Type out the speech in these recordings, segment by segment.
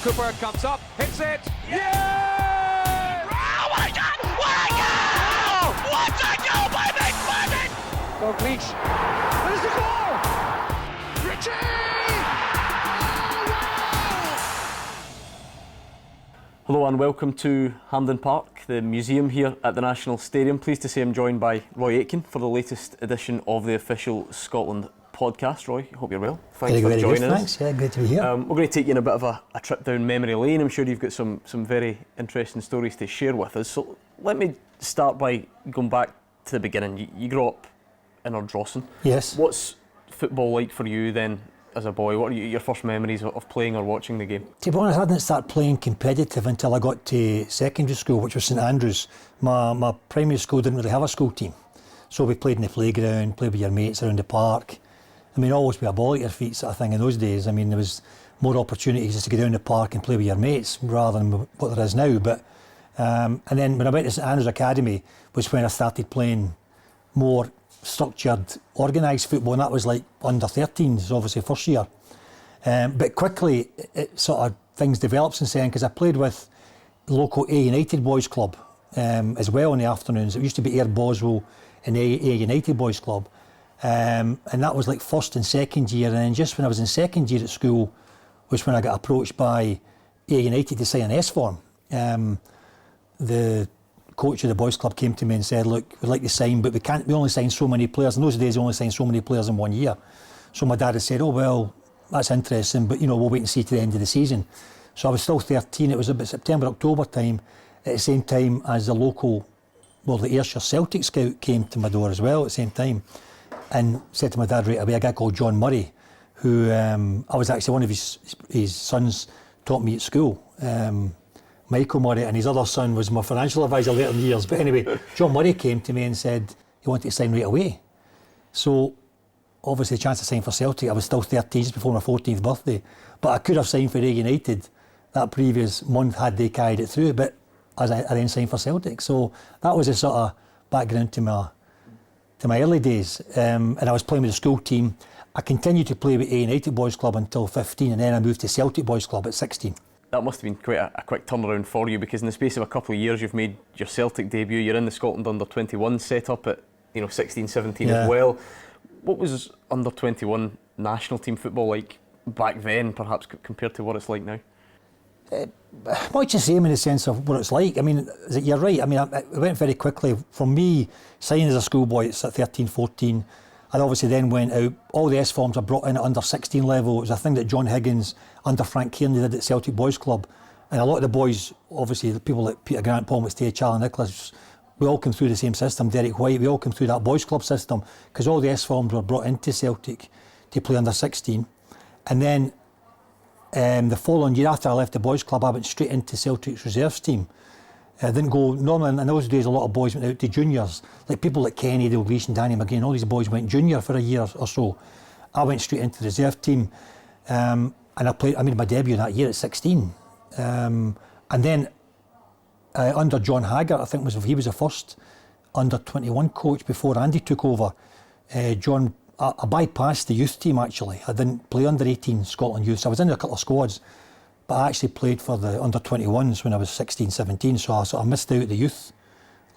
Cooper comes up, hits it. Yeah! Oh my God! What a goal! What a goal by McFadden! Dalglish. There's the goal! Richie! Hello and welcome to Hampden Park, the museum here at the National Stadium. Pleased to say I'm joined by Roy Aitken for the latest edition of the official Scotland podcast. Roy, hope you're well. Thanks for joining us. Thanks, yeah, good to be here. We're going to take you in a bit of a trip down memory lane. I'm sure you've got some very interesting stories to share with us. So let me start by going back to the beginning. You grew up in Ardrossan. Yes. What's football like for you then as a boy? What are your first memories of playing or watching the game? To be honest, I didn't start playing competitive until I got to secondary school, which was St Andrews. My primary school didn't really have a school team. So we played in the playground, played with your mates around the park. I mean, always be a ball at your feet sort of thing in those days. I mean, there was more opportunities just to go down the park and play with your mates rather than what there is now. But and then when I went to St Andrews Academy was when I started playing more structured, organised football, and that was like under 13s, obviously first year. But quickly, it sort of things developed since then, because I played with local A United Boys Club as well in the afternoons. It used to be Ayr Boswell and A United Boys Club. And that was like first and second year, and then just when I was in second year at school was when I got approached by A United to sign an S form. The coach of the boys club came to me and said, look, we'd like to sign, but we only sign so many players. In those days, we only signed so many players in 1 year. So my dad had said, oh well, that's interesting, but we'll wait and see to the end of the season. So I was still 13, it was about September, October time, at the same time as the local, the Ayrshire Celtic scout came to my door as well at the same time, and said to my dad right away, a guy called John Murray, who I was actually one of his sons taught me at school. Michael Murray, and his other son was my financial advisor later in the years. But anyway, John Murray came to me and said he wanted to sign right away. So obviously the chance to sign for Celtic, I was still 13 just before my 14th birthday, but I could have signed for A United that previous month had they carried it through, but I then signed for Celtic. So that was a sort of background to my early days, and I was playing with the school team. I continued to play with A United Boys Club until 15, and then I moved to Celtic Boys Club at 16. That must have been quite a quick turnaround for you, because in the space of a couple of years you've made your Celtic debut. You're in the Scotland under-21 set up at 16, 17 as well. What was under-21 national team football like back then, perhaps compared to what it's like now? Much the same in the sense of what it's like. I mean, you're right. I mean, it went very quickly. For me, signing as a schoolboy at 13, 14, I obviously then went out. All the S forms are brought in at under 16 level. It was a thing that John Higgins, under Frank Kearney, did at Celtic Boys Club. And a lot of the boys, obviously, the people like Peter Grant, Paul McStay, Charlie Nicholas, we all came through the same system. Derek White, we all came through that boys club system, because all the S forms were brought into Celtic to play under 16. And then the following year after I left the boys club, I went straight into Celtic's reserves team. I didn't go, normally in those days a lot of boys went out to juniors, like people like Kenny Dalglish and Danny McGinn, all these boys went junior for a year or so. I went straight into the reserve team, and I made my debut that year at 16. And then under John Haggart, I think he was the first under-21 coach before Andy took over. I bypassed the youth team actually. I didn't play under 18 Scotland youth, so I was in a couple of squads, but I actually played for the under-21s when I was 16, 17, so I sort of missed out at the youth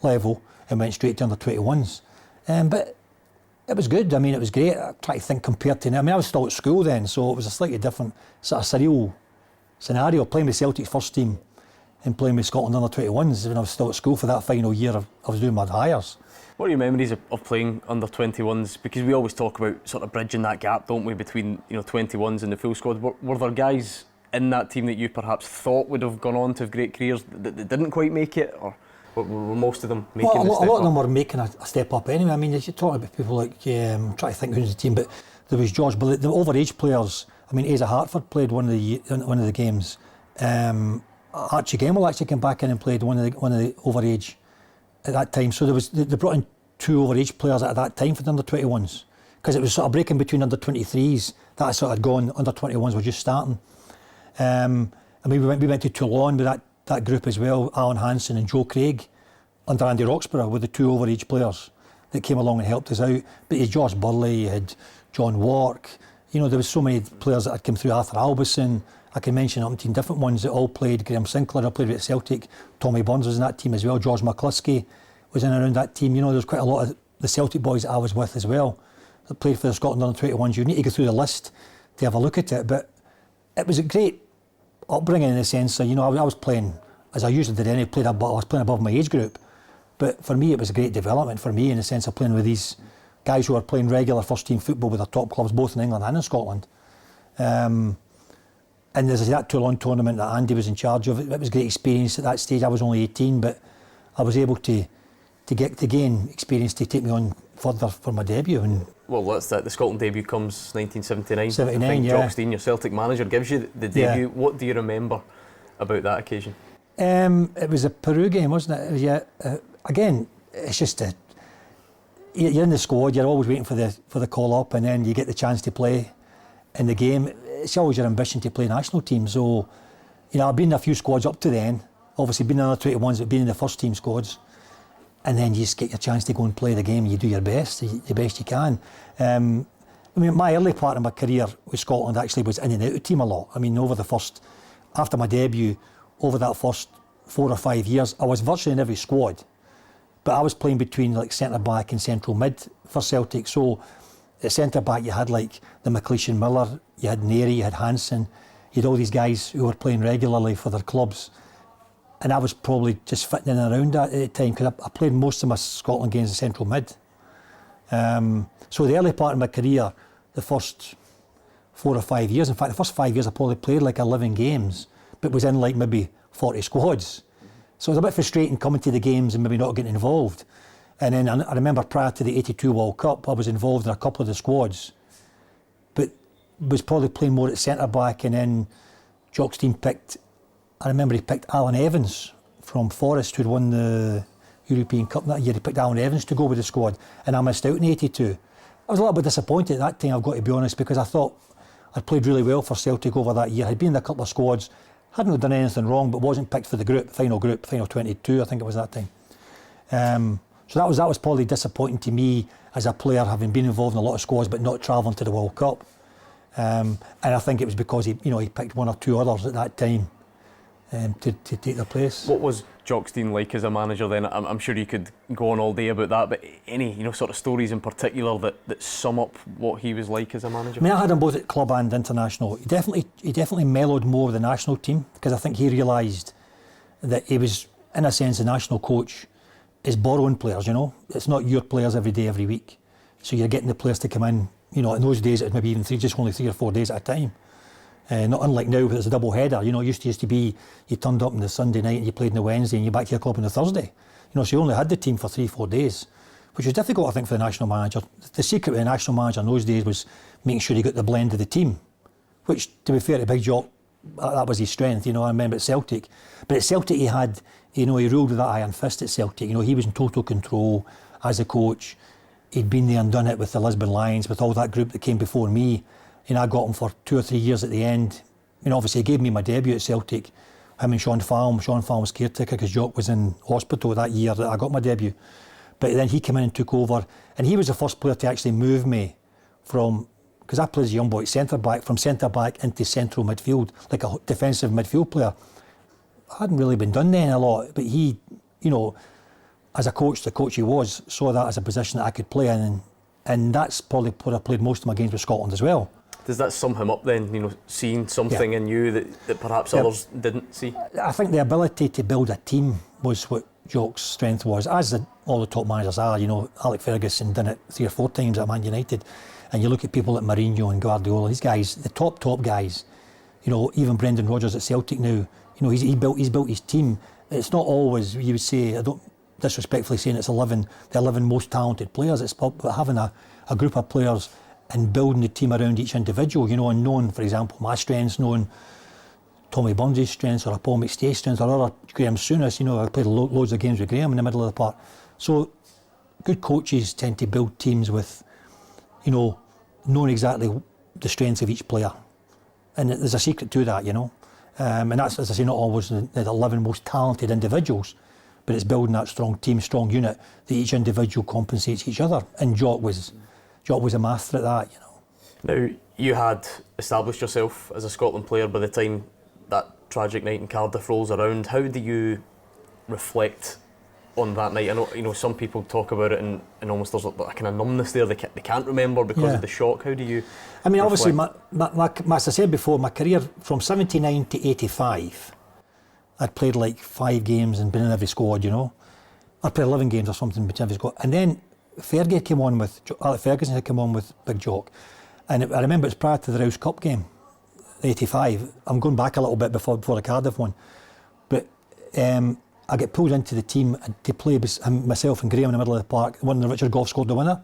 level and went straight to under-21s. But it was good. I mean, it was great. I try to think compared to now. I mean, I was still at school then, so it was a slightly different sort of surreal scenario, playing with Celtic's first team and playing with Scotland under-21s when I was still at school for that final year. I was doing my hires. What are your memories of playing under-21s? Because we always talk about sort of bridging that gap, don't we, between 21s and the full squad. Were there guys in that team that you perhaps thought would have gone on to have great careers that didn't quite make it, or were most of them making the step up? A lot of them were making a step up anyway. I mean, you're talking about people like, I'm trying to think who's the team, but there was George, but the overage players, I mean, Asa Hartford played one of the games. Archie Gemmell actually came back in and played one of the overage at that time. So they brought in two overage players at that time for the under-21s, because it was sort of breaking between under-23s. That sort of had gone, under-21s were just starting. I mean, we went to Toulon with that group as well. Alan Hansen and Joe Craig under Andy Roxburgh were the two overage players that came along and helped us out. But you had George Burley, you had John Wark, You know, there was so many players that had come through. Arthur Albison, I can mention 18 different ones that all played. Graham Sinclair, I played with Celtic. Tommy Burns was in that team as well. George McCluskey was in and around that team. You know, there's quite a lot of the Celtic boys that I was with as well that played for the Scotland under-21s. You need to go through the list to have a look at it. But it was a great upbringing in the sense that, you know, I was playing, as I usually did I was playing above my age group. But for me, it was a great development for me in the sense of playing with these guys who are playing regular first-team football with their top clubs, both in England and in Scotland. And there's that Toulon tournament that Andy was in charge of. It was a great experience at that stage. I was only 18, but I was able to gain experience to take me on further for my debut. And well, that's that. The Scotland debut comes 1979. 79, I think yeah. Jock Stein, your Celtic manager, gives you the debut. Yeah. What do you remember about that occasion? It was a Peru game, wasn't it? Yeah. Again, it's just you're in the squad. You're always waiting for the call up, and then you get the chance to play in the game. It's always your ambition to play national team. So, you know, I've been in a few squads up to then. Obviously, been in other 21s, but been in the first team squads. And then you just get your chance to go and play the game. You do your best, the best you can. I mean, my early part of my career with Scotland actually was in and out of team a lot. I mean, after my debut, over that first 4 or 5 years, I was virtually in every squad. But I was playing between like centre back and central mid for Celtic. So at centre back, you had like the McLeish and Miller, you had Neri, you had Hansen, you had all these guys who were playing regularly for their clubs. And I was probably just fitting in and around that at the time because I played most of my Scotland games in central mid. So the early part of my career, the first 4 or 5 years, in fact, the first 5 years I probably played like 11 games, but was in like maybe 40 squads. So it was a bit frustrating coming to the games and maybe not getting involved. And then I remember prior to the 82 World Cup, I was involved in a couple of the squads, but was probably playing more at centre back. And then Jock's team I remember he picked Alan Evans from Forest, who'd won the European Cup that year. He picked Alan Evans to go with the squad, and I missed out in 82. I was a little bit disappointed at that time, I've got to be honest, because I thought I'd played really well for Celtic over that year. I'd been in a couple of squads, hadn't really done anything wrong, but wasn't picked for the final 22, I think it was that time. So that was probably disappointing to me as a player, having been involved in a lot of squads but not travelling to the World Cup. And I think it was because he picked 1 or 2 others at that time to take their place. What was Jock Stein like as a manager then? I'm sure you could go on all day about that, but any sort of stories in particular that sum up what he was like as a manager? I mean, I had him both at club and international. He definitely mellowed more with the national team because I think he realised that he was, in a sense, the national coach is borrowing players, It's not your players every day, every week. So you're getting the players to come in, in those days it was maybe even only 3 or 4 days at a time. Not unlike now, where it's a double header. It used to be you turned up on the Sunday night and you played on the Wednesday and you're back to your club on the Thursday. So you only had the team for 3-4 days, which was difficult, I think, for the national manager. The secret with the national manager in those days was making sure he got the blend of the team, which, to be fair to Big Jock, that was his strength. I remember at Celtic. But at Celtic he had, he ruled with that iron fist at Celtic. He was in total control as a coach. He'd been there and done it with the Lisbon Lions, with all that group that came before me. I got him for 2 or 3 years at the end. Obviously he gave me my debut at Celtic. Him and Sean Falm was caretaker because Jock was in hospital that year that I got my debut. But then he came in and took over, and he was the first player to actually move me from, because I played as a young boy from centre back into central midfield, like a defensive midfield player. I hadn't really been done then a lot, but he, as a coach, the coach he was, saw that as a position that I could play in, and that's probably where I played most of my games with Scotland as well. Does that sum him up then, seeing something in you that perhaps others didn't see? I think the ability to build a team was what Jock's strength was, as all the top managers are. Alec Ferguson done it 3 or 4 times at Man United, and you look at people like Mourinho and Guardiola, these guys, the top guys, even Brendan Rodgers at Celtic now, he's built his team. It's not always, you would say, I don't disrespectfully saying it's the 11 most talented players. It's about having a group of players and building the team around each individual, and knowing, for example, my strengths, knowing Tommy Burns' strengths or Paul McStay's strengths or other Graham Souness. I played loads of games with Graham in the middle of the park. So good coaches tend to build teams with, knowing exactly the strengths of each player. And there's a secret to that, and that's, as I say, not always the 11 most talented individuals, but it's building that strong team, strong unit that each individual compensates each other. And Jock was a master at that, Now, you had established yourself as a Scotland player by the time that tragic night in Cardiff rolls around. How do you reflect on that night? I know, some people talk about it and almost there's a kind of numbness there. They can't remember because of the shock. How do you obviously, reflect? as I said before, my career from 79 to 85, I'd played like 5 games and been in every squad, I played 11 games or something, which every squad. And then Fergie came on with, Ferguson had come on with Big Jock. And I remember it was prior to the Rouse Cup game, 85. I'm going back a little bit before the Cardiff one. But I get pulled into the team to play myself and Graham in the middle of the park. One of Richard Gough scored the winner,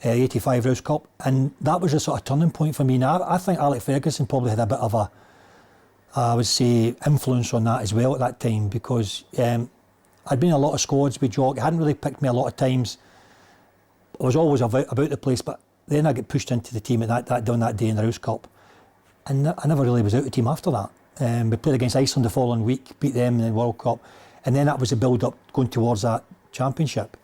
85 Rouse Cup. And that was a sort of turning point for me. Now, I think Alex Ferguson probably had a bit of a, I would say, influence on that as well at that time, because I'd been in a lot of squads with Jock. He hadn't really picked me a lot of times. I was always about the place, but then I get pushed into the team at that day in the Rouse Cup. And I never really was out of the team after that. We played against Iceland the following week, beat them in the World Cup. And then that was a build-up going towards that championship.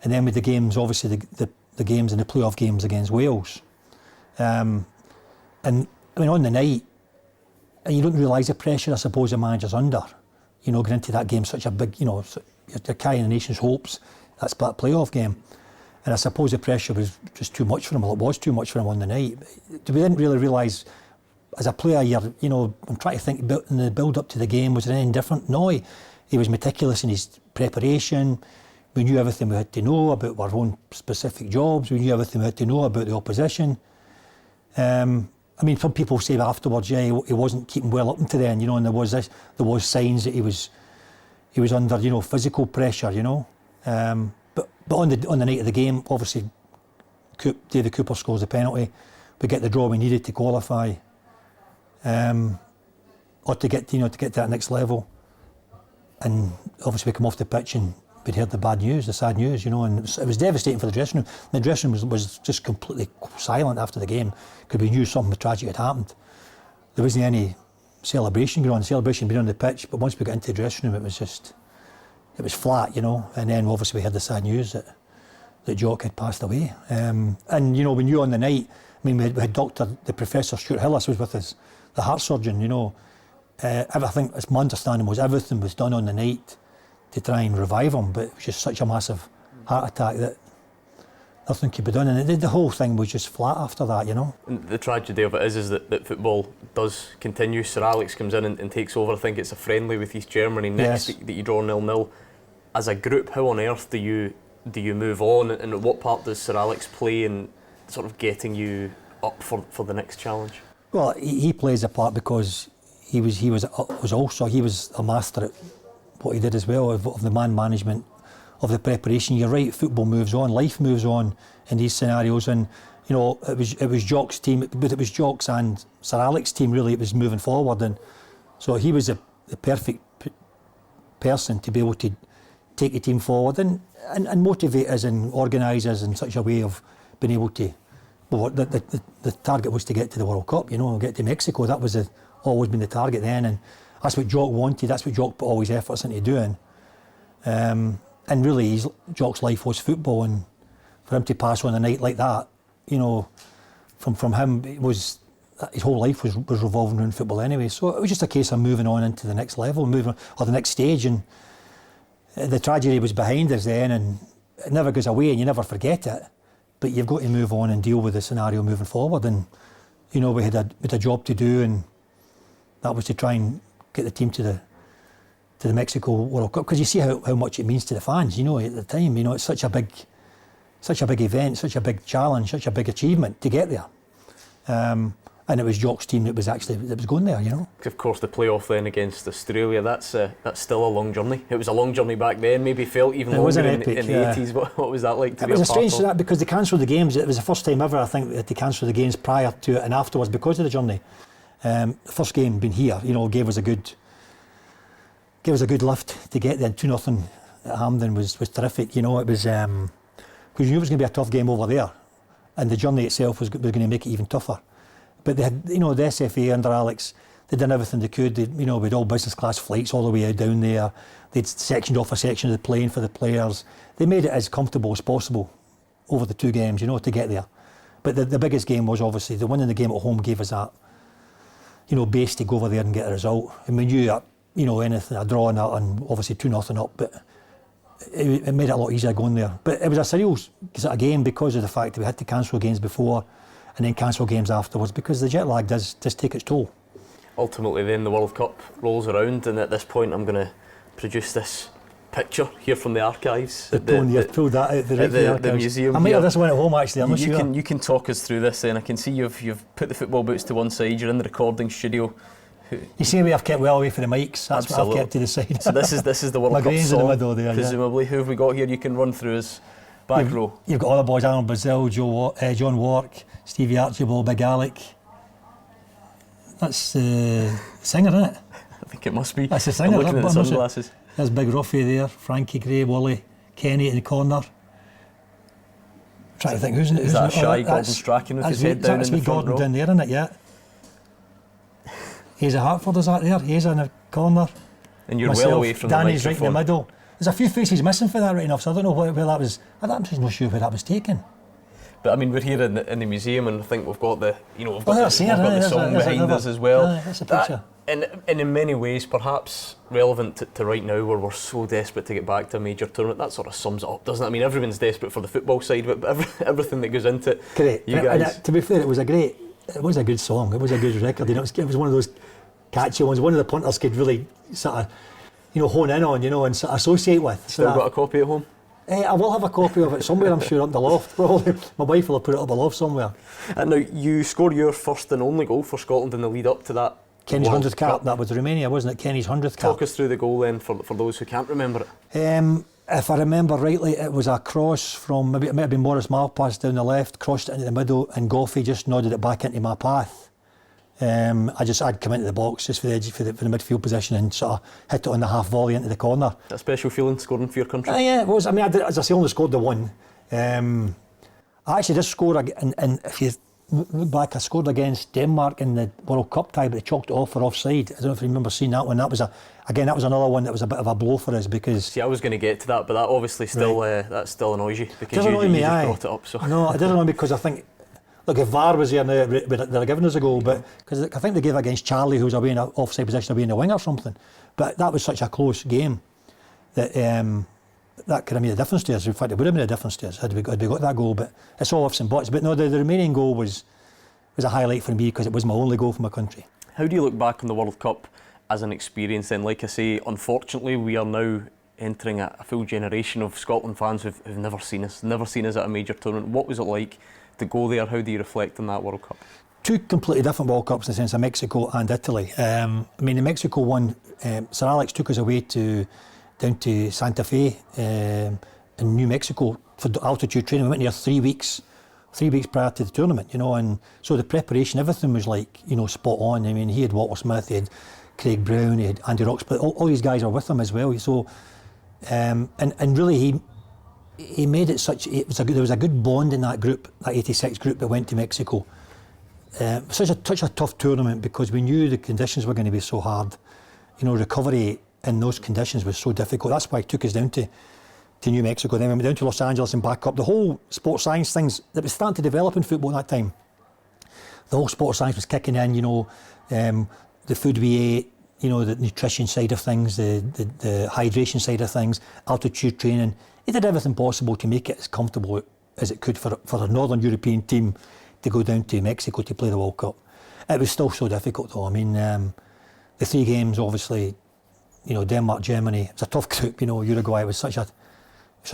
And then with the games, obviously the games and the playoff games against Wales. And on the night, and you don't realise the pressure I suppose a manager's under. Going into that game, such a big, you're carrying the nation's hopes. That's that playoff game. And I suppose the pressure was just too much for him. Well, it was too much for him on the night. We didn't really realise, as a player, I'm trying to think about in the build-up to the game, was it anything different? No, he was meticulous in his preparation. We knew everything we had to know about our own specific jobs. We knew everything we had to know about the opposition. Some people say afterwards, he wasn't keeping well up until then, and there was signs that he was under, physical pressure, But on the night of the game, obviously, David Cooper scores the penalty. We get the draw we needed to qualify, or to get to that next level. And obviously, we come off the pitch and we'd heard the sad news, and it was devastating for the dressing room. The dressing room was just completely silent after the game because we knew something tragic had happened. There wasn't any celebration going on. Celebration being on the pitch, but once we got into the dressing room, it was flat, and then obviously we had the sad news that Jock had passed away. And we knew on the night, we had the Professor Stuart Hillis was with us, the heart surgeon, everything, as my understanding was, everything was done on the night to try and revive him, but it was just such a massive heart attack that nothing could be done, and the whole thing was just flat after that, And the tragedy of it is that football does continue. Sir Alex comes in and takes over. I think it's a friendly with East Germany next that you draw 0-0. As a group, how on earth do you move on, and what part does Sir Alex play in sort of getting you up for the next challenge? Well, he plays a part because he was a master at what he did as well, of the man management, of the preparation. You're right, football moves on, life moves on in these scenarios, and it was Jock's team, but it was Jock's and Sir Alex's team really. It was moving forward, and so he was the perfect person to be able to take the team forward and motivate us and organise us in such a way of being able to. Well, the target was to get to the World Cup, get to Mexico. That was always been the target then, and that's what Jock wanted. That's what Jock put all his efforts into doing. And really, Jock's life was football, and for him to pass on a night like that, from him, it was his whole life was revolving around football anyway. So it was just a case of moving on into the next level, or the next stage, and the tragedy was behind us then, and it never goes away, and you never forget it. But you've got to move on and deal with the scenario moving forward, and we had a job to do, and that was to try and get the team to the Mexico World Cup, because you see how much it means to the fans, at the time. It's such a big event, such a big challenge, such a big achievement to get there. And it was Jock's team that was going there, Of course, the playoff then against Australia, that's still a long journey. It was a long journey back then, maybe felt even longer in the 80s. What was that like to be a part of? It was strange to that, because they cancelled the games. It was the first time ever, I think, that they cancelled the games prior to it and afterwards because of the journey. The first game being here, gave us a good lift to get there. 2-0 at Hampden was terrific. It was because you knew it was going to be a tough game over there, and the journey itself was going to make it even tougher. But they had, the SFA under Alex, they'd done everything they could. We had all business class flights all the way down there. They'd sectioned off a section of the plane for the players. They made it as comfortable as possible over the 2 games, to get there. But the biggest game was obviously the winning the game at home gave us that, base to go over there and get a result. And we knew that, anything, a draw and that, and obviously 2-0 up, but it made it a lot easier going there. But it was a surreal sort of game because of the fact that we had to cancel games before and then cancel games afterwards, because the jet lag does take its toll. Ultimately then the World Cup rolls around, and at this point I'm going to produce this picture here from the archives. You've pulled that out the museum. I might have this one at home actually, I'm not sure. You can talk us through this then. I can see you've put the football boots to one side, you're in the recording studio. You see me, I've kept well away from the mics, that's what I've kept to the side. So this is the World Cup song, in the middle there, presumably. Who have we got here? You can run through his back row. You've got all the boys, Arnold Brazil, John Wark, Stevie Archibald, Big Alec. That's the singer, isn't it? I think it must be. That's the singer. I'm looking at the sunglasses. There's Big Ruffy there, Frankie Gray, Wally, Kenny in the corner. I'm trying to think who's in it. Is that shy Gordon Strachan with his head down in the front Gordon row? down there, isn't it? Yeah. Hazy Hartford is that there? Hazy in the corner. And you're well away from Danny's the right in the middle. There's a few faces missing for that right enough, so I don't know where that was. I'm just not sure where that was taken. But I mean, we're here in the museum, and I think we've got the we've got the song behind us as well. That's a picture. And in many ways, perhaps relevant to right now, where we're so desperate to get back to a major tournament. That sort of sums it up, doesn't it? I mean, everyone's desperate for the football side, but everything that goes into it. Correct. You guys. To be fair, it was a good song. It was a good record. It was one of those catchy ones. One of the punters could really sort of, hone in on, and sort of associate with. Still got a copy at home? I will have a copy of it somewhere, I'm sure, up the loft. Probably my wife will have put it up the loft somewhere. And now you scored your first and only goal for Scotland in the lead up to that. Kenny's 100th cap. That was Romania, wasn't it? Kenny's 100th cap. Talk us through the goal then for those who can't remember it. If I remember rightly, it was a cross from, maybe it might have been Morris Malpass down the left, crossed it into the middle, and Goffey just nodded it back into my path. I'd come into the box just for the edge for the midfield position and sort of hit it on the half volley into the corner. A special feeling scoring for your country? Yeah, it was. I mean, as I say, only scored the one. I actually did score, and if you look back, I scored against Denmark in the World Cup tie, but they chalked it off for offside. I don't know if you remember seeing that one. That was another one that was a bit of a blow for us because. See, I was going to get to that, but that obviously still that still annoys you because you just brought it up. So. No, it doesn't annoy me because I think. Look, if VAR was here now, they're giving us a goal, but because I think they gave against Charlie, who was away in an offside position, away in the wing or something. But that was such a close game that that could have made a difference to us. In fact, it would have made a difference to us had we got that goal. But it's all ifs and buts. But no, the remaining goal was a highlight for me because it was my only goal for my country. How do you look back on the World Cup as an experience then? Like I say, unfortunately, we are now entering a full generation of Scotland fans who've never seen us at a major tournament. What was it like to go there? How do you reflect on that World Cup? Two completely different World Cups in the sense of Mexico and Italy. I mean, the Mexico one, Sir Alex took us away down to Santa Fe in New Mexico for altitude training. We went there 3 weeks prior to the tournament, and so the preparation, everything was like, spot on. I mean, he had Walter Smith, he had Craig Brown, he had Andy Roxburgh, all these guys are with him as well. So, and really he made it such. There was a good bond in that group, that '86 group that went to Mexico. Such a tough tournament because we knew the conditions were going to be so hard. Recovery in those conditions was so difficult. That's why it took us down to New Mexico. Then we went down to Los Angeles and back up. The whole sports science things that was starting to develop in football at that time. The whole sports science was kicking in. The food we ate. The nutrition side of things, the hydration side of things, altitude training. It did everything possible to make it as comfortable as it could for a Northern European team to go down to Mexico to play the World Cup. It was still so difficult though. I mean, the 3 games obviously, Denmark, Germany, it was a tough group, Uruguay was such a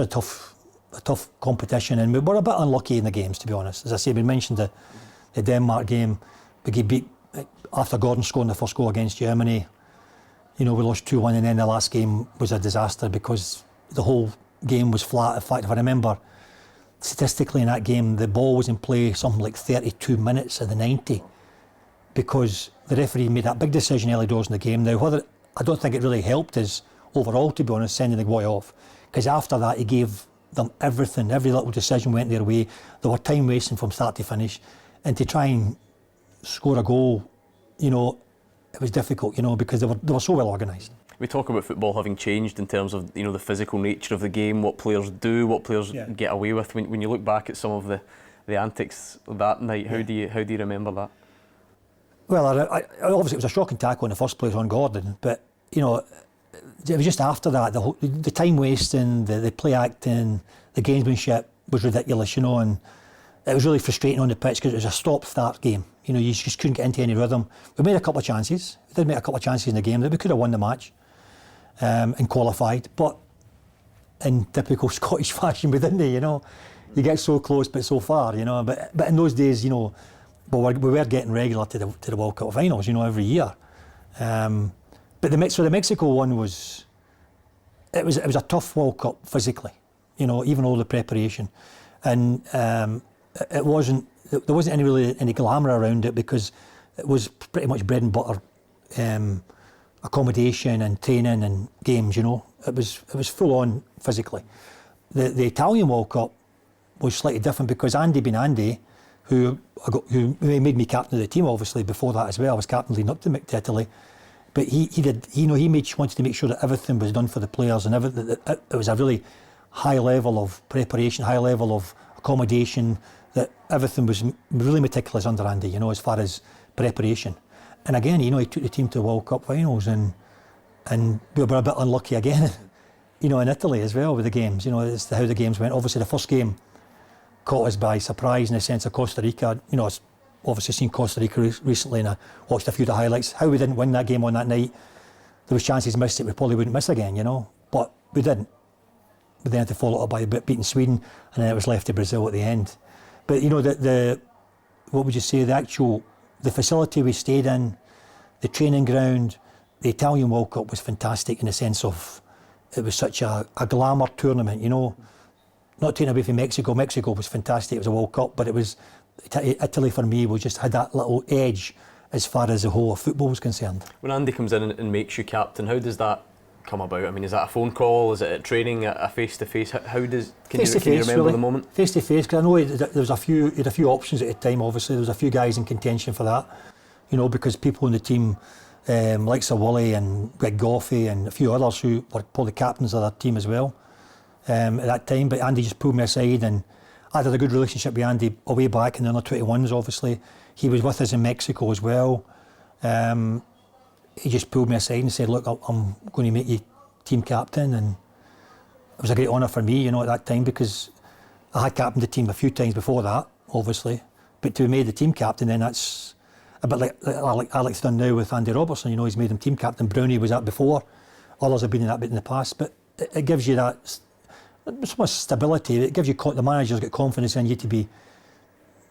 tough competition, and we were a bit unlucky in the games, to be honest. As I say, we mentioned the Denmark game, we get beat after Gordon scoring the first goal against Germany. We lost 2-1, and then the last game was a disaster because the whole game was flat. In fact, if I remember, statistically in that game, the ball was in play something like 32 minutes of the 90 because the referee made that big decision early doors in the game. Now, I don't think it really helped us overall, to be honest, sending the boy off, because after that he gave them everything. Every little decision went their way. There were time wasting from start to finish, and to try and score a goal, it was difficult, because they were so well organised. We talk about football having changed in terms of the physical nature of the game, what players do, what players get away with. When you look back at some of the the antics that night. How do you remember that? Well, obviously it was a shocking tackle in the first place on Gordon, but you know, it was just after that, the time wasting, the play acting, the gamesmanship was ridiculous, you know, and it was really frustrating on the pitch because it was a stop-start game. You know, you just couldn't get into any rhythm. We made a couple of chances. We did make a couple of chances in the game that we could have won the match and qualified, but in typical Scottish fashion, we didn't, you know. You get so close but so far, you know. But in those days, you know, we were getting regular to the World Cup finals, you know, every year. But the Mexico one was a tough World Cup physically, you know, even all the preparation, and there wasn't any glamour around it because it was pretty much bread and butter accommodation and training and games, you know. It was full on physically. The Italian World Cup was slightly different because Andy being Andy, who made me captain of the team obviously before that as well. I was captain leading up to Italy. But he wanted to make sure that everything was done for the players and it was a really high level of preparation, high level of accommodation, that everything was really meticulous under Andy, you know, as far as preparation. And again, you know, he took the team to the World Cup finals and we were a bit unlucky again, you know, in Italy as well with the games, you know, as to how the games went. Obviously the first game caught us by surprise in the sense of Costa Rica, you know, obviously seen Costa Rica recently and I watched a few of the highlights. How we didn't win that game on that night, there was chances missed that we probably wouldn't miss again, you know, but we didn't. We then had to follow it up by beating Sweden and then it was left to Brazil at the end. But you know, what would you say, the facility we stayed in, the training ground, the Italian World Cup was fantastic in the sense of it was such a glamour tournament, you know. Not taking away from Mexico. Mexico was fantastic, it was a World Cup, but Italy for me just had that little edge as far as the whole of football was concerned. When Andy comes in and makes you captain, how does that come about? I mean, is that a phone call? Is it a training, a face-to-face? Can you remember the moment? Face-to-face, because I know there was he had a few options at the time, obviously. There was a few guys in contention for that, you know, because people in the team, like Sir Woolley and Greg Goffey and a few others who were probably captains of that team as well at that time. But Andy just pulled me aside and I had a good relationship with Andy way back in the under-21s, obviously. He was with us in Mexico as well. He just pulled me aside and said, look, I'm going to make you team captain. And it was a great honour for me, you know, at that time, because I had captained the team a few times before that, obviously. But to be made the team captain, then that's a bit like Alex done now with Andy Robertson. You know, he's made him team captain. Brownie was that before. Others have been in that bit in the past. But it gives you that so much stability. It gives you, the manager's got confidence in you to be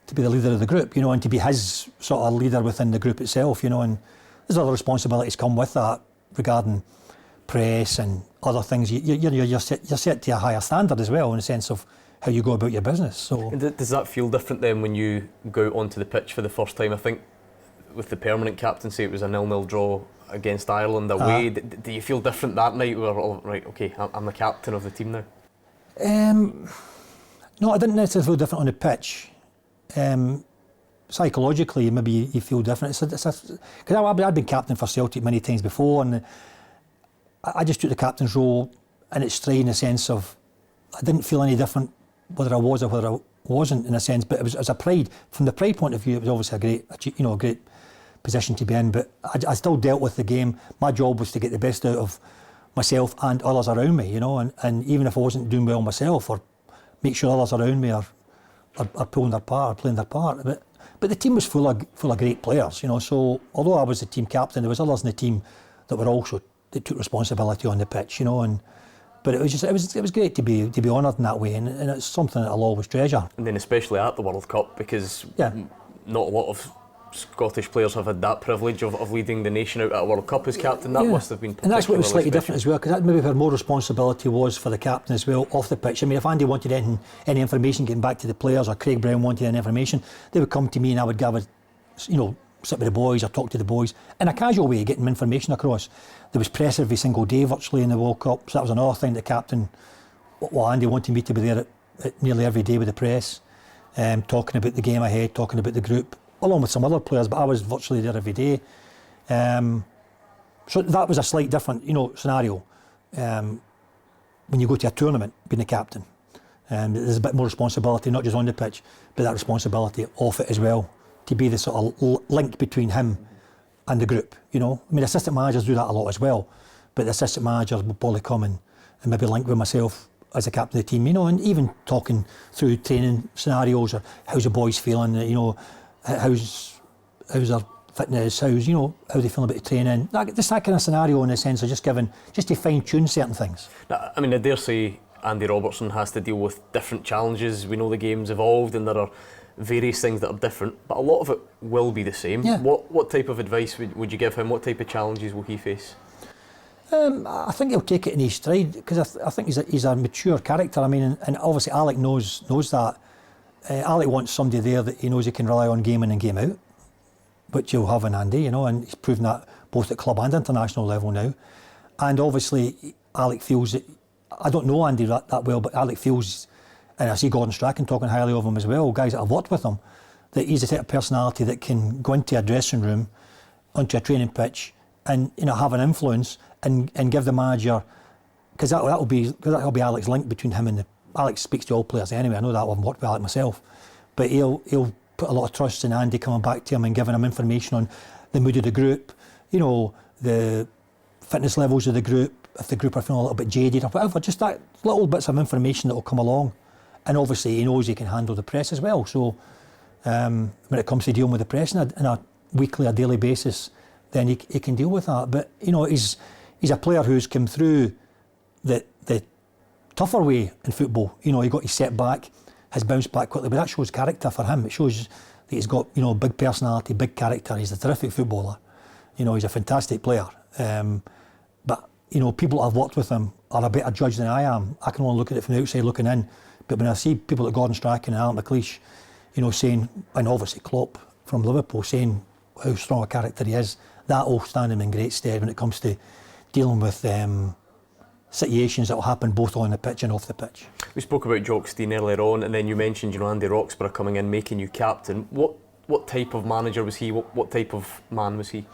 the leader of the group, you know, and to be his sort of leader within the group itself, you know. And there's other responsibilities come with that regarding press and other things. You're set to a higher standard as well in the sense of how you go about your business. So does that feel different then when you go out onto the pitch for the first time? I think with the permanent captaincy it was a 0-0 draw against Ireland away. Do you feel different that night? We were all right, okay, I'm the captain of the team now. No, I didn't necessarily feel different on the pitch. Psychologically, maybe you feel different. Because I'd been captain for Celtic many times before, and I just took the captain's role in its stride in the sense of I didn't feel any different whether I was or whether I wasn't in a sense. But it was a pride. From the pride point of view, it was obviously a great position to be in. But I still dealt with the game. My job was to get the best out of myself and others around me, you know. And even if I wasn't doing well myself, or make sure others around me are pulling their part, or playing their part. But the team was full of great players, you know. So although I was the team captain, there was others in the team that took responsibility on the pitch, you know. But it was great to be honoured in that way, and it's something that I'll always treasure. And then especially at the World Cup, because not a lot of Scottish players have had that privilege of leading the nation out at a World Cup as captain. That must have been particularly. And that's what was slightly different as well, because that maybe where more responsibility was for the captain as well off the pitch. I mean, if Andy wanted any information getting back to the players, or Craig Brown wanted any information, they would come to me and I would gather, you know, sit with the boys or talk to the boys in a casual way, getting information across. There was press every single day virtually in the World Cup, so that was another thing the captain, Andy wanted me to be there at nearly every day with the press, talking about the game ahead, talking about the group, along with some other players, but I was virtually there every day. So that was a slight different, you know, scenario when you go to a tournament being the captain. There's a bit more responsibility, not just on the pitch, but that responsibility off it as well, to be the sort of link between him and the group. You know, I mean, assistant managers do that a lot as well, but the assistant managers will probably come and maybe link with myself as a captain of the team, you know, and even talking through training scenarios, or how's the boys feeling, you know, how's their fitness, how's, you know, how they feel about the training, just that kind of scenario, in the sense of just to fine tune certain things. Now, I mean, I dare say Andy Robertson has to deal with different challenges. We know the game's evolved and there are various things that are different, but a lot of it will be the same. Yeah. What type of advice would you give him? What type of challenges will he face? I think he'll take it in his stride, because I think he's a mature character. I mean, and obviously Alec knows that. Alec wants somebody there that he knows he can rely on game in and game out, which he'll have in Andy, you know, and he's proven that both at club and international level now. And obviously Alec feels that, I don't know Andy that well, but Alec feels, and I see Gordon Strachan talking highly of him as well, guys that have worked with him, that he's the type of personality that can go into a dressing room, onto a training pitch, and, you know, have an influence and give the manager, because that'll be Alec's link between him and Alex speaks to all players anyway. I know that, I've worked with Alec myself, but he'll put a lot of trust in Andy coming back to him and giving him information on the mood of the group, you know, the fitness levels of the group, if the group are feeling a little bit jaded or whatever, just that little bits of information that will come along. And obviously he knows he can handle the press as well, so when it comes to dealing with the press on a weekly or daily basis, then he can deal with that. But, you know, he's a player who's come through the tougher way in football. You know, he got his setback, has bounced back quickly, but that shows character for him. It shows that he's got, you know, big personality, big character. He's a terrific footballer. You know, he's a fantastic player. But, you know, people that have worked with him are a better judge than I am. I can only look at it from the outside looking in. But when I see people like Gordon Strachan and Alan McLeish, you know, saying, and obviously Klopp from Liverpool, saying how strong a character he is, that will stand him in great stead when it comes to dealing with situations that will happen both on the pitch and off the pitch. We spoke about Jock, Stein earlier on, and then you mentioned, you know, Andy Roxburgh coming in, making you captain. What type of manager was he? What type of man was he?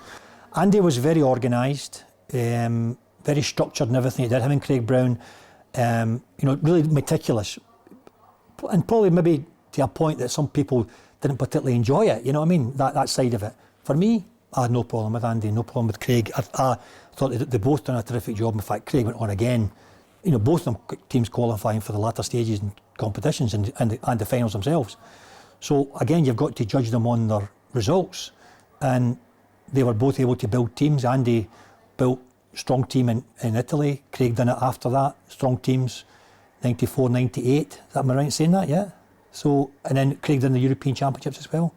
Andy was very organised, very structured in everything he did. Him and Craig Brown, you know, really meticulous, and probably maybe to a point that some people didn't particularly enjoy it. You know what I mean? That side of it. For me, I had no problem with Andy, no problem with Craig. I thought they both done a terrific job. In fact, Craig went on again. You know, both of them teams qualifying for the latter stages and competitions and the finals themselves. So again, you've got to judge them on their results. And they were both able to build teams. Andy built a strong team in Italy. Craig done it after that. Strong teams, 94, 98. Am I right in saying that? Yeah. So, and then Craig done the European Championships as well.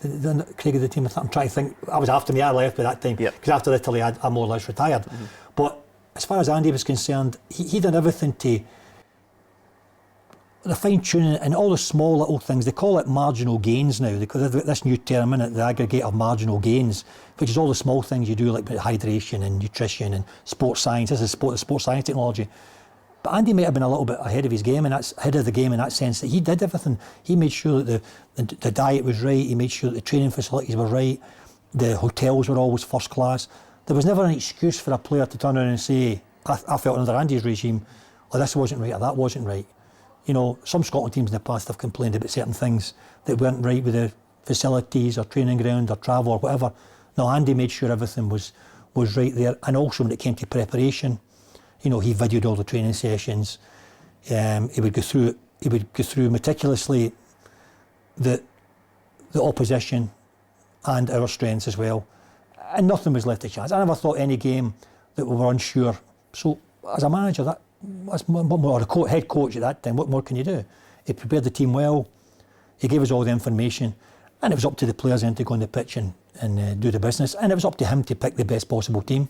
Craig had the team. I'm trying to think. I was after me. I left by that time because after Italy, I more or less retired. Mm-hmm. But as far as Andy was concerned, he done everything to the fine tuning and all the small little things. They call it marginal gains now. They call it this new term in it, the aggregate of marginal gains, which is all the small things you do like hydration and nutrition and sports science. This is sports science technology. But Andy might have been a little bit ahead of his game, and that's ahead of the game in that sense that he did everything. He made sure that the diet was right. He made sure that the training facilities were right. The hotels were always first class. There was never an excuse for a player to turn around and say, I felt under Andy's regime, oh, this wasn't right or that wasn't right. You know, some Scotland teams in the past have complained about certain things that weren't right with the facilities or training ground or travel or whatever. No, Andy made sure everything was right there. And also when it came to preparation, you know, he videoed all the training sessions. He would go through meticulously the opposition and our strengths as well. And nothing was left to chance. I never thought any game that we were unsure. So as a manager, that's more a head coach at that time, what more can you do? He prepared the team well. He gave us all the information, and it was up to the players then to go on the pitch and do the business. And it was up to him to pick the best possible team.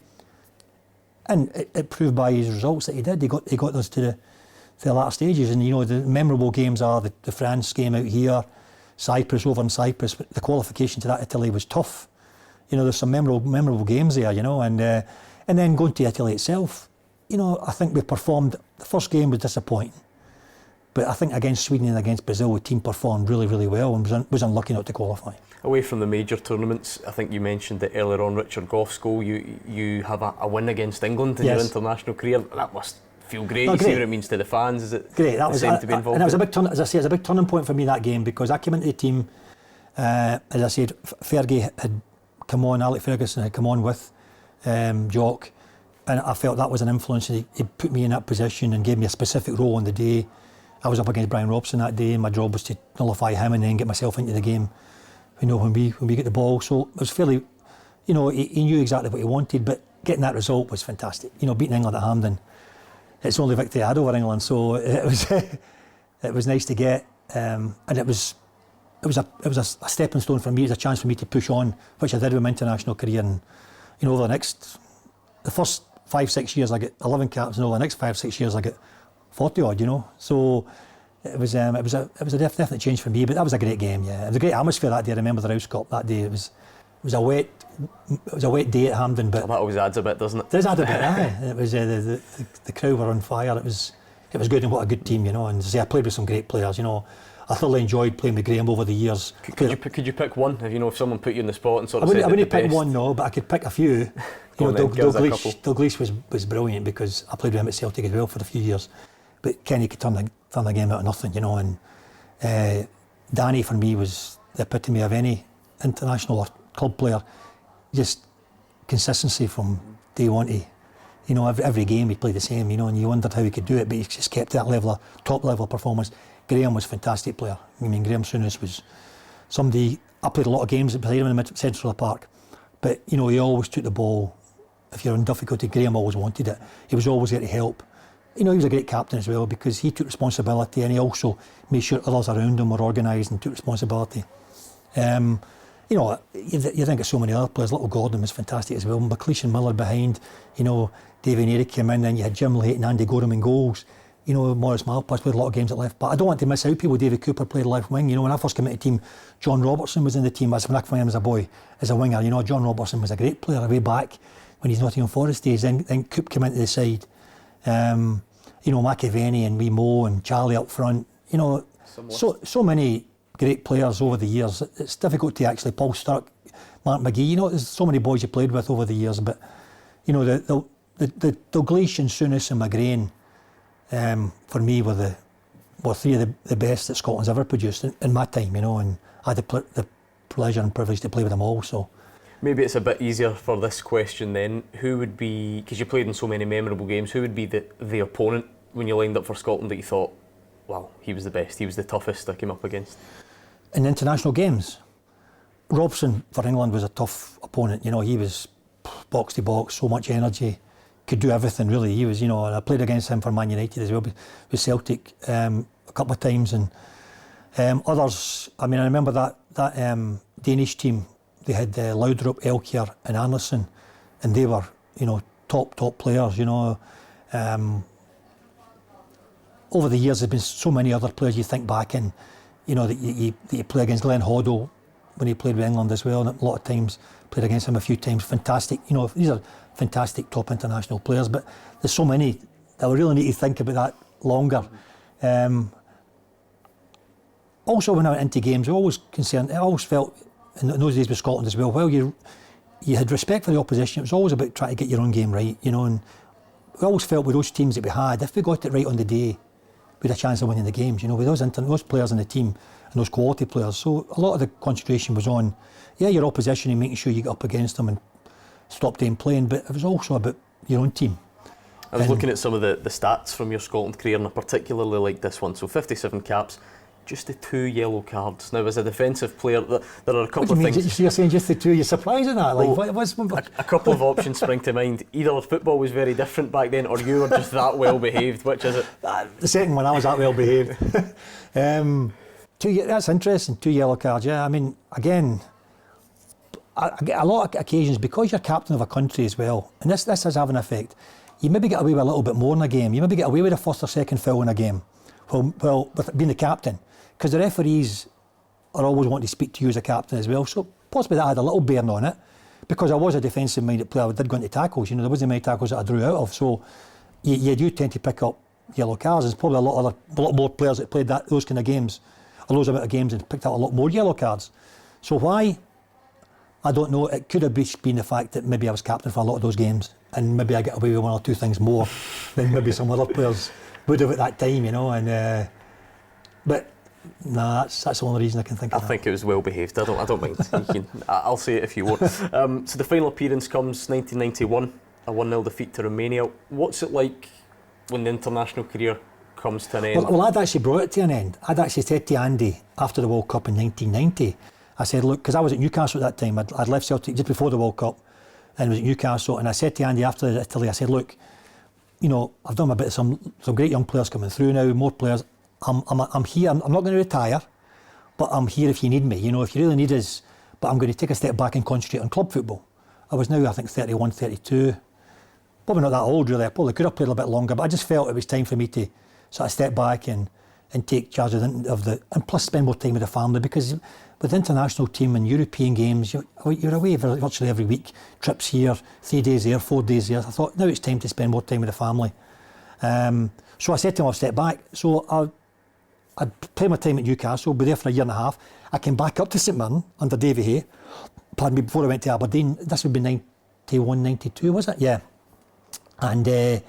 And it proved by his results that he did. He got us to the latter stages. And you know, the memorable games are the France game out here, Cyprus over in Cyprus. The qualification to that Italy was tough. You know, there's some memorable games there. You know, and then going to Italy itself. You know, I think we performed. The first game was disappointing, but I think against Sweden and against Brazil, the team performed really, really well and was unlucky not to qualify. Away from the major tournaments, I think you mentioned that earlier on, Richard Goff's goal. You have a win against England in your international career. That must feel great? No, You see great. what it means to the fans? Is it Great. That the was same to be involved? and it was a big turn. As I say, it was a big turning point for me, that game, because I came into the team. As I said, Fergie had come on. Alec Ferguson had come on with Jock, and I felt that was an influence. And he put me in that position and gave me a specific role on the day. I was up against Brian Robson that day, and my job was to nullify him and then get myself into the game. When we get the ball, so it was fairly, he knew exactly what he wanted, but getting that result was fantastic. Beating England at Hampden, it's the only victory I had over England, so it was it was nice to get, and it was a stepping stone for me. It was a chance for me to push on, which I did with my international career, and over the first 5-6 years I got 11 caps, and over the next 5-6 years I got 40 odd, so it was a definite change for me. But that was a great game. Yeah, it was a great atmosphere that day. I remember the Rouse Cup that day. It was a wet day at Hampden, but that always adds a bit, doesn't it? It does add a bit. Aye. It was the crowd were on fire. It was good, and what a good team, and I played with some great players. I thoroughly enjoyed playing with Graham over the years. Could you pick one? If someone put you in the spot and sort of I wouldn't pick one, no, but I could pick a few. Dalglish was brilliant, because I played with him at Celtic as well for a few years. But Kenny could turn the game out of nothing, and Danny for me was the epitome of any international or club player. Just consistency from day one to, every game he played the same, and you wondered how he could do it, but he just kept that level, top level performance. Graham was a fantastic player. Graham Souness was somebody. I played a lot of games beside him in the central of the park, but he always took the ball. If you're in difficulty, Graham always wanted it. He was always there to help. He was a great captain as well, because he took responsibility, and he also made sure others around him were organised and took responsibility. You think of so many other players. Little Gordon was fantastic as well. McLeish and Miller behind. Davy Neary came in, then you had Jim Leighton, Andy Gorham in goals. Maurice Malpas played a lot of games at left back. I don't want to miss out people. David Cooper played left wing. When I first came into the team, John Robertson was in the team. When I came in as a boy, as a winger, John Robertson was a great player way back when he's Nottingham Forest days. Then Coop came into the side. McAvenny and Mo and Charlie up front. So many great players over the years. It's difficult to actually. Paul Sturrock, Mark McGee. There's so many boys you played with over the years. But the Dalglish and Souness and McGrain, for me, were three of the best that Scotland's ever produced in my time. And I had the pleasure and privilege to play with them all. So. Maybe it's a bit easier for this question then. Who would be, because you played in so many memorable games, who would be the opponent when you lined up for Scotland that you thought, wow, he was the best, he was the toughest I came up against? In international games, Robson for England was a tough opponent. He was box to box, so much energy, could do everything really. He was, and I played against him for Man United as well, with Celtic a couple of times, and others. I remember that Danish team. They had Laudrup, Elkier and Anderson, and they were, top players. Over the years, there's been so many other players you think back in, that you play against. Glenn Hoddle when he played with England as well, and a lot of times played against him a few times. Fantastic, these are fantastic top international players, but there's so many that we really need to think about that longer. Also, when I went into games, I always felt, in those days with Scotland as well, you had respect for the opposition. It was always about trying to get your own game right, and we always felt with those teams that we had, if we got it right on the day, we had a chance of winning the games, with those players in the team and those quality players. So a lot of the concentration was on, your opposition and making sure you get up against them and stop them playing, but it was also about your own team. I was looking at some of the stats from your Scotland career, and I particularly like this one. So 57 caps, just the 2 yellow cards. Now, as a defensive player, there are a couple of things. So you're saying just the 2? You're surprised at that? A couple of options spring to mind. Either football was very different back then, or you were just that well behaved. Which is it? The second one, I was that well behaved. That's interesting. 2 yellow cards. Yeah, again, a lot of occasions, because you're captain of a country as well, and this does have an effect. You maybe get away with a little bit more in a game. You maybe get away with a first or second foul in a game. Well, with being the captain. Because the referees are always wanting to speak to you as a captain as well. So possibly that had a little bearing on it. Because I was a defensive-minded player, I did go into tackles. There wasn't many tackles that I drew out of. So you do tend to pick up yellow cards. There's probably a lot more players that played those kind of games, or those amount of games, and picked up a lot more yellow cards. So why I don't know. It could have been the fact that maybe I was captain for a lot of those games, and maybe I get away with one or two things more than maybe some other players would have at that time, you know. And but no, that's the only reason I can think of. I think it was well behaved. I don't mind. I'll say it if you want. So the final appearance comes 1991, a 1-0 defeat to Romania. What's it like when the international career comes to an end? Well, I'd actually brought it to an end. I'd actually said to Andy after the World Cup in 1990, I said, look, because I was at Newcastle at that time. I'd left Celtic just before the World Cup and was at Newcastle, and I said to Andy after Italy, I said, look, you know, I've done a bit of some great young players coming through now, more players. I'm here. I'm not going to retire, but I'm here if you need me. You know, if you really need us. But I'm going to take a step back and concentrate on club football. I was now, I think, 31, 32. Probably not that old, really. I probably could have played a bit longer, but I just felt it was time for me to sort of step back and take charge of and plus spend more time with the family, because with the international team and European games, you're away virtually every week. Trips here, 3 days there, 4 days there. I thought, now it's time to spend more time with the family. So I said to him, I'll step back. So I'd play my time at Newcastle, be there for a year and a half. I came back up to St Mirren under Davy Hay, pardon me, before I went to Aberdeen. This would be 91, 92, was it? Yeah. And there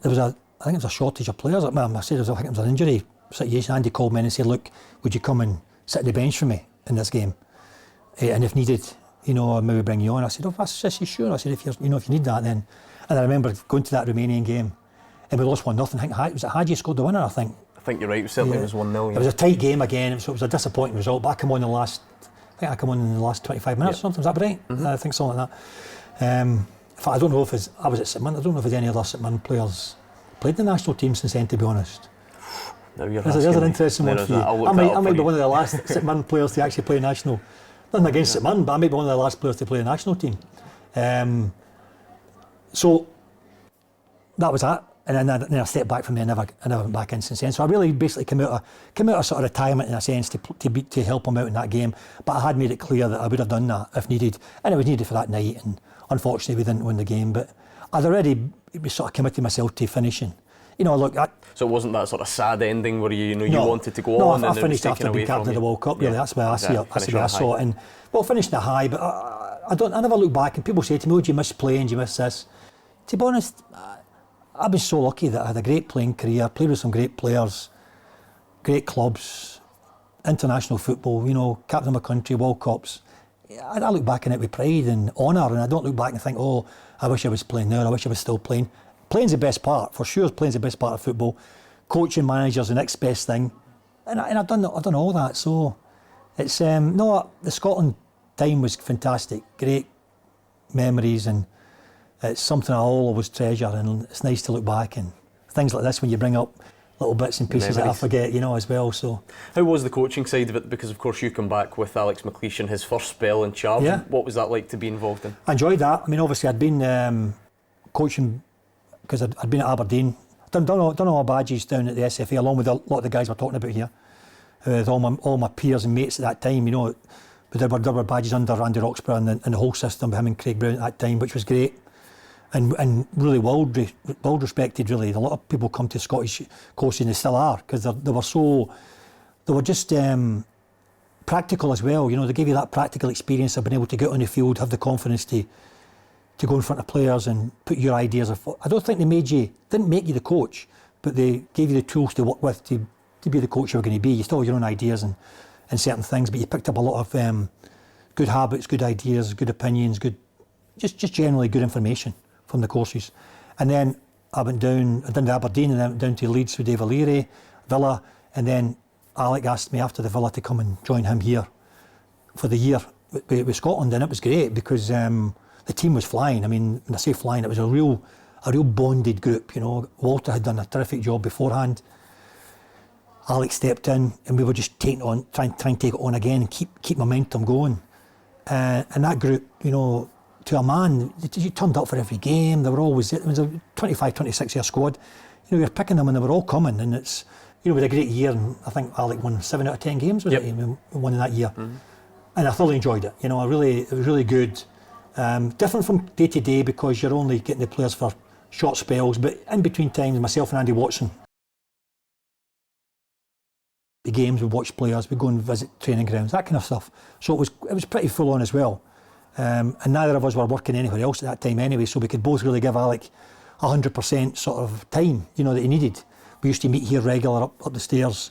was I think it was a shortage of players. I said I think it was an injury situation. Andy called me in and said, look, would you come and sit on the bench for me in this game? And if needed, you know, maybe bring you on. I said, oh, I said, sure. I said, if you need that, then. And I remember going to that Romanian game and we lost 1-0. I think was it Hadji scored the winner, I think. I think you're right. Certainly it was 1-0. Yeah. It was a tight game again, so it was a disappointing result. But I come on in the last 25 minutes or something. Is that right? Mm-hmm. I think something like that. In fact, I don't know if I was at St Mirren. I don't know if there's any other St Mirren players played the national team since then, to be honest. Now you're there's an interesting one for you. I might be one of the last St Mirren players to actually play national. Nothing against St Mirren, but I might be one of the last players to play the national team. So that was that. And then I stepped back from there and never went back in since then. So I really basically came out of sort of retirement in a sense to help him out in that game. But I had made it clear that I would have done that if needed. And it was needed for that night. And unfortunately we didn't win the game. But I'd already sort of committed myself to finishing. You know, look. So it wasn't that sort of sad ending where you wanted to go on? No, I finished after being captain of the World Cup. Really, that's where I see it. That's where I saw it. And finished a high. But I never look back. And people say to me, "Oh, do you miss playing? Do you miss this?" To be honest, I've been so lucky that I had a great playing career, played with some great players, great clubs, international football, you know, captain of my country, World Cups. I look back on it with pride and honour, and I don't look back and think, oh, I wish I was playing now, I wish I was still playing. Playing's the best part, for sure. Playing's the best part of football. Coaching manager's the next best thing, and I've done all that. So it's the Scotland time was fantastic, great memories, and it's something I'll always treasure, and it's nice to look back and things like this when you bring up little bits and pieces that I forget, you know, as well. So, how was the coaching side of it? Because of course you come back with Alex McLeish in his first spell in charge. Yeah. What was that like to be involved in? I enjoyed that. I mean, obviously I'd been coaching because I'd been at Aberdeen. Done all my badges down at the SFA along with a lot of the guys we're talking about here, with all my peers and mates at that time. You know, there were badges under Randy Roxburgh and the whole system with him and Craig Brown at that time, which was great. And really well respected, really. A lot of people come to Scottish coaching, and they still are, because they were just practical as well. You know, they gave you that practical experience of being able to get on the field, have the confidence to go in front of players and put your ideas. I don't think they didn't make you the coach, but they gave you the tools to work with to be the coach you were going to be. You still had your own ideas and certain things, but you picked up a lot of good habits, good ideas, good opinions, just generally good information from the courses. And then I done to Aberdeen, and then went down to Leeds with Dave O'Leary, Villa, and then Alec asked me after the Villa to come and join him here for the year with Scotland, and it was great because the team was flying. I mean, when I say flying, it was a real bonded group, you know. Walter had done a terrific job beforehand. Alex stepped in, and we were just trying to take it on again and keep momentum going. And that group, you know, to a man, you turned up for every game. They were always, it was a 25, 26 year squad. You know, you're picking them and they were all coming, and it's, you know, we had a great year, and I think Alec won 7 out of 10 games, was it? We won in that year. Mm-hmm. And I thoroughly enjoyed it. You know, it was really good. Different from day to day because you're only getting the players for short spells, but in between times, myself and Andy Watson the games, we'd watch players, we'd go and visit training grounds, that kind of stuff. So it was pretty full on as well. And neither of us were working anywhere else at that time anyway, so we could both really give Alec 100% sort of time, that he needed. We used to meet here regular up the stairs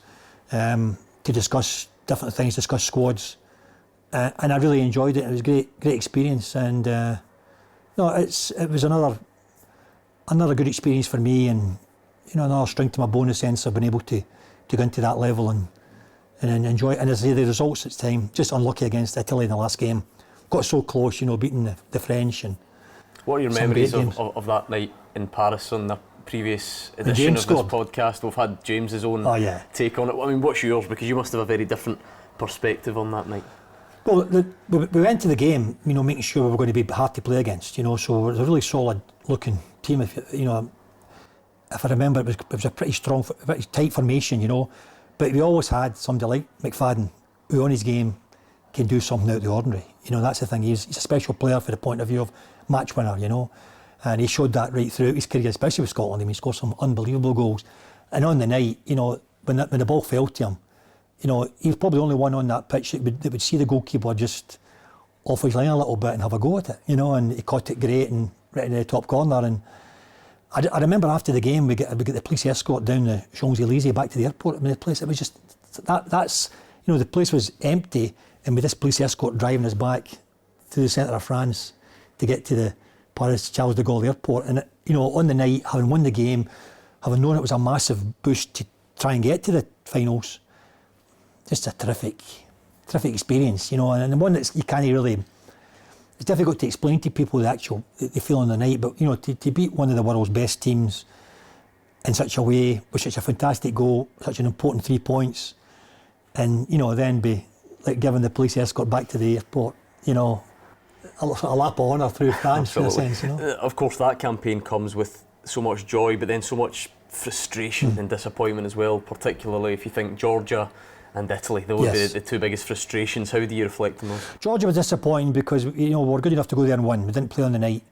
to discuss different things, discuss squads, and I really enjoyed it. It was a great experience, and it was another good experience for me, and another string to my bow in the sense of being able to go into that level and enjoy it. And as I say, the results at the time, just unlucky against Italy in the last game. Got so close, beating the French. And what are your memories of that night in Paris on the previous edition of this podcast? We've had James's own take on it. I mean, what's yours? Because you must have a very different perspective on that night. Well, we went to the game, making sure we were going to be hard to play against, so it was a really solid looking team. If I remember, it was a pretty strong, pretty tight formation, but we always had somebody like McFadden, who on his game can do something out of the ordinary. That's the thing. He's a special player for the point of view of match winner, and he showed that right throughout his career, especially with Scotland. I mean, he scored some unbelievable goals. And on the night, when the ball fell to him, he was probably the only one on that pitch that would see the goalkeeper just off his line a little bit and have a go at it, and he caught it great and right in the top corner. And I remember after the game, we get the police escort down the Champs-Élysées back to the airport. I mean, the place, it was just, that's the place was empty, and with this police escort driving us back to the centre of France to get to the Paris Charles de Gaulle airport. And, on the night, having won the game, having known it was a massive boost to try and get to the finals, just a terrific experience, and the one that you can't really, it's difficult to explain to people the feeling of the night, but, to beat one of the world's best teams in such a way, with such a fantastic goal, such an important 3 points, and, then be like giving the police escort back to the airport, a lap of honour through France in a sense, Of course, that campaign comes with so much joy, but then so much frustration and disappointment as well, particularly if you think Georgia and Italy, those were the two biggest frustrations. How do you reflect on those? Georgia was disappointing because we were good enough to go there and win. We didn't play on the night.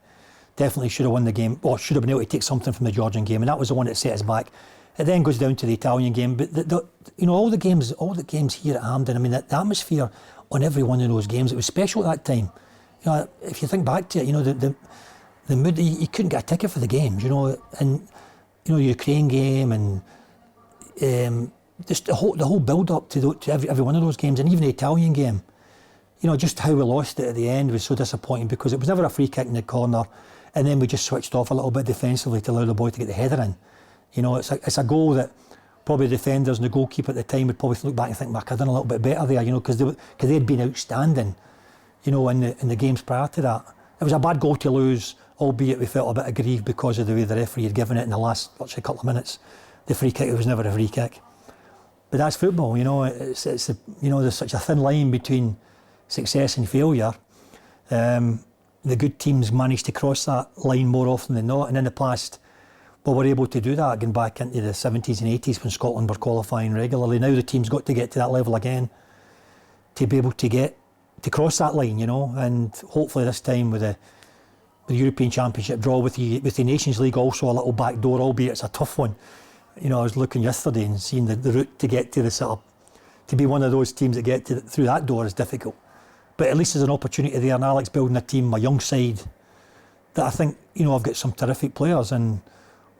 Definitely should have won the game, or should have been able to take something from the Georgian game, and that was the one that set us back. It then goes down to the Italian game, but all the games here at Hampden. I mean, the atmosphere on every one of those games, it was special at that time. If you think back to it, the mood, you couldn't get a ticket for the games, and the Ukraine game and. Just the whole build-up to every one of those games, and even the Italian game, just how we lost it at the end was so disappointing because it was never a free kick in the corner, and then we just switched off a little bit defensively to allow the boy to get the header in. It's a goal that probably the defenders and the goalkeeper at the time would probably look back and think, Mark, I've done a little bit better there, because they'd been outstanding, in the games prior to that. It was a bad goal to lose, albeit we felt a bit aggrieved because of the way the referee had given it in the last virtually couple of minutes. The free kick, it was never a free kick. But that's football, it's there's such a thin line between success and failure. The good teams manage to cross that line more often than not, and in the past, we're able to do that, going back into the 70s and 80s when Scotland were qualifying regularly. Now the team's got to get to that level again to be able to cross that line, and hopefully this time with the European Championship draw with the Nations League also a little back door, albeit it's a tough one. I was looking yesterday and seeing the route to get to the to be one of those teams that get through that door is difficult. But at least there's an opportunity there, and Alex building a team, a young side, that I think, I've got some terrific players, and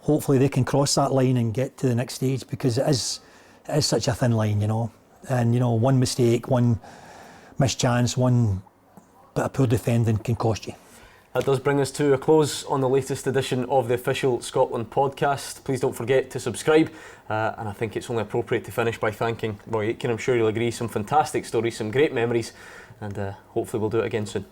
hopefully they can cross that line and get to the next stage, because it is such a thin line, and one mistake, one mischance, one bit of poor defending can cost you. That does bring us to a close on the latest edition of the Official Scotland podcast. Please don't forget to subscribe, and I think it's only appropriate to finish by thanking Roy Aitken. I'm sure you'll agree, some fantastic stories, some great memories, and hopefully we'll do it again soon.